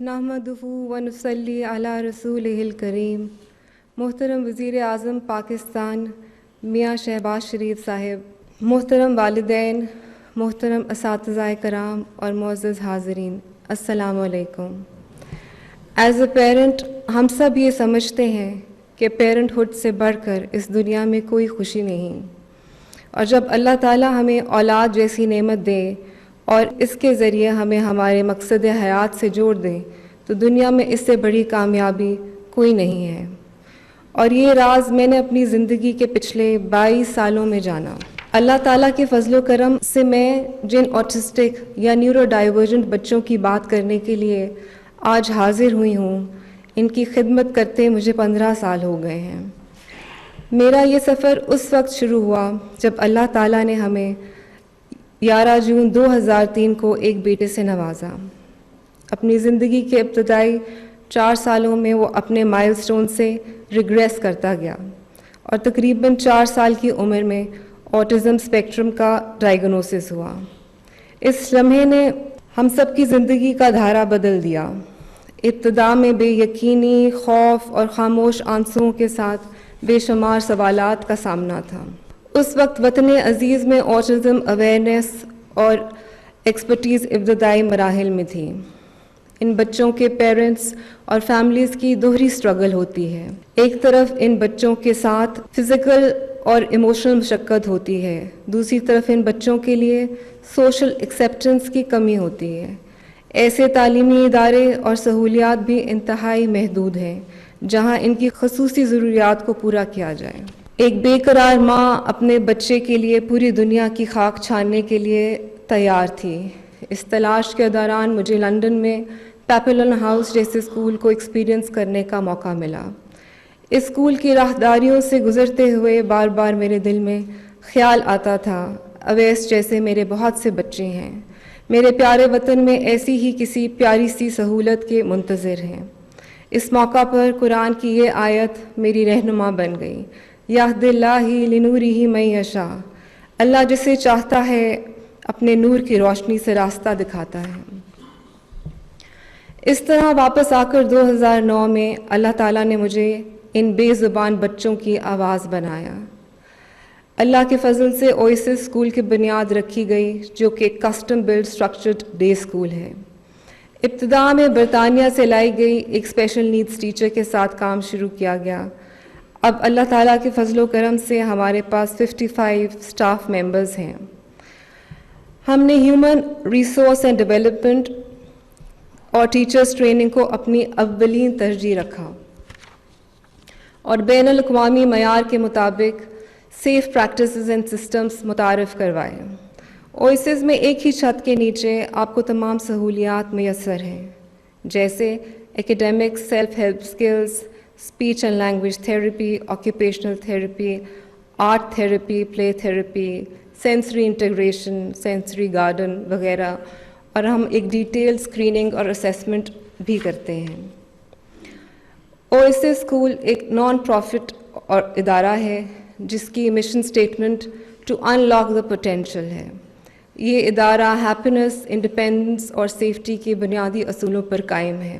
نحمدہ ونصلی علی رسولہ الکریم۔ محترم وزیر اعظم پاکستان میاں شہباز شریف صاحب، محترم والدین، محترم اساتذہ کرام اور معزز حاضرین، السلام علیکم۔ ایز اے پیرنٹ ہم سب یہ سمجھتے ہیں کہ پیرنٹ ہوڈ سے بڑھ کر اس دنیا میں کوئی خوشی نہیں، اور جب اللہ تعالیٰ ہمیں اولاد جیسی نعمت دے اور اس کے ذریعے ہمیں ہمارے مقصد حیات سے جوڑ دے تو دنیا میں اس سے بڑی کامیابی کوئی نہیں ہے۔ اور یہ راز میں نے اپنی زندگی کے پچھلے 22 سالوں میں جانا۔ اللہ تعالیٰ کے فضل و کرم سے میں جن آٹسٹک یا نیورو ڈائیورجنٹ بچوں کی بات کرنے کے لیے آج حاضر ہوئی ہوں، ان کی خدمت کرتے مجھے 15 سال ہو گئے ہیں۔ میرا یہ سفر اس وقت شروع ہوا جب اللہ تعالیٰ نے ہمیں 11 جون 2003 کو ایک بیٹے سے نوازا۔ اپنی زندگی کے ابتدائی 4 سالوں میں وہ اپنے مائل سٹون سے ریگریس کرتا گیا اور تقریباً 4 سال کی عمر میں آٹزم اسپیکٹرم کا ڈائیگنوسس ہوا۔ اس لمحے نے ہم سب کی زندگی کا دھارا بدل دیا۔ ابتدا میں بے یقینی، خوف اور خاموش آنسوؤں کے ساتھ بے شمار سوالات کا سامنا تھا۔ اس وقت وطن عزیز میں آٹزم اویئرنیس اور ایکسپرٹیز ابتدائی مراحل میں تھی۔ ان بچوں کے پیرنٹس اور فیملیز کی دوہری سٹرگل ہوتی ہے۔ ایک طرف ان بچوں کے ساتھ فزیکل اور ایموشنل مشقت ہوتی ہے، دوسری طرف ان بچوں کے لیے سوشل ایکسیپٹنس کی کمی ہوتی ہے۔ ایسے تعلیمی ادارے اور سہولیات بھی انتہائی محدود ہیں جہاں ان کی خصوصی ضروریات کو پورا کیا جائے۔ ایک بے قرار ماں اپنے بچے کے لیے پوری دنیا کی خاک چھاننے کے لیے تیار تھی۔ اس تلاش کے دوران مجھے لندن میں پیپلن ہاؤس جیسے اسکول کو ایکسپیرینس کرنے کا موقع ملا۔ اس اسکول کی راہداریوں سے گزرتے ہوئے بار بار میرے دل میں خیال آتا تھا، اویس جیسے میرے بہت سے بچے ہیں، میرے پیارے وطن میں ایسی ہی کسی پیاری سی سہولت کے منتظر ہیں۔ اس موقع پر قرآن کی یہ آیت میری رہنما بن گئی، یہد اللہ لنورہ من یشاء، اللہ جسے چاہتا ہے اپنے نور کی روشنی سے راستہ دکھاتا ہے۔ اس طرح واپس آ کر 2009 میں اللہ تعالیٰ نے مجھے ان بے زبان بچوں کی آواز بنایا۔ اللہ کے فضل سے اویسس اسکول کی بنیاد رکھی گئی، جو کہ ایک custom build structured day school ہے۔ ابتدا میں برطانیہ سے لائی گئی ایک اسپیشل نیڈز ٹیچر کے ساتھ کام شروع کیا گیا۔ اب اللہ تعالیٰ کے فضل و کرم سے ہمارے پاس 55 اسٹاف ممبرز ہیں۔ ہم نے ہیومن ریسورس اینڈ ڈیولپمنٹ اور ٹیچرز ٹریننگ کو اپنی اولین ترجیح رکھا اور بین الاقوامی معیار کے مطابق سیف پریکٹسز اینڈ سسٹمز متعارف کروائے۔ اویسس میں ایک ہی چھت کے نیچے آپ کو تمام سہولیات میسر ہیں، جیسے academics, self help skills, speech and language therapy, occupational therapy, art therapy, play therapy, sensory integration, sensory garden وغیرہ، اور ہم ایک ڈیٹیل اسکریننگ اور اسیسمنٹ بھی کرتے ہیں۔ اویسس اسکول ایک نان پروفٹ اور ادارہ ہے جس کی mission statement to unlock the potential ہے۔ یہ ادارہ ہیپینس، انڈیپینڈنس اور سیفٹی کے بنیادی اصولوں پر قائم ہے۔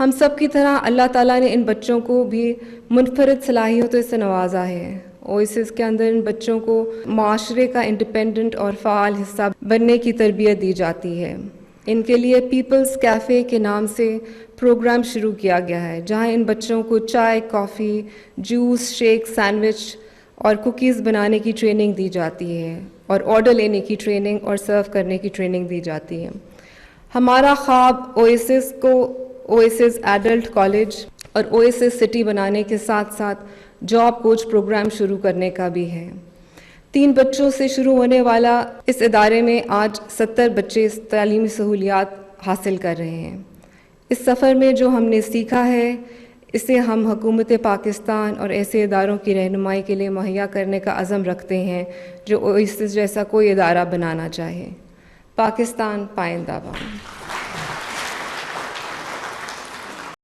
ہم سب کی طرح اللہ تعالیٰ نے ان بچوں کو بھی منفرد صلاحیتوں سے نوازا ہے۔ اویسس کے اندر ان بچوں کو معاشرے کا انڈیپینڈنٹ اور فعال حصہ بننے کی تربیت دی جاتی ہے۔ ان کے لیے پیپلز کیفے کے نام سے پروگرام شروع کیا گیا ہے، جہاں ان بچوں کو چائے، کافی، جوس، شیک، سینڈوچ اور کوکیز بنانے کی ٹریننگ دی جاتی ہے، اور آرڈر لینے کی ٹریننگ اور سرو کرنے کی ٹریننگ دی جاتی ہے۔ ہمارا خواب اویسس کو اویسس ایڈلٹ کالج اور اویسس سٹی بنانے کے ساتھ ساتھ جاب کوچ پروگرام شروع کرنے کا بھی ہے۔ 3 بچوں سے شروع ہونے والا اس ادارے میں آج 70 بچے اس تعلیمی سہولیات حاصل کر رہے ہیں۔ اس سفر میں جو ہم نے سیکھا ہے، اسے ہم حکومت پاکستان اور ایسے اداروں کی رہنمائی کے لیے مہیا کرنے کا عزم رکھتے ہیں جو اویسس جیسا کوئی ادارہ بنانا چاہے۔ پاکستان پائندہ باد۔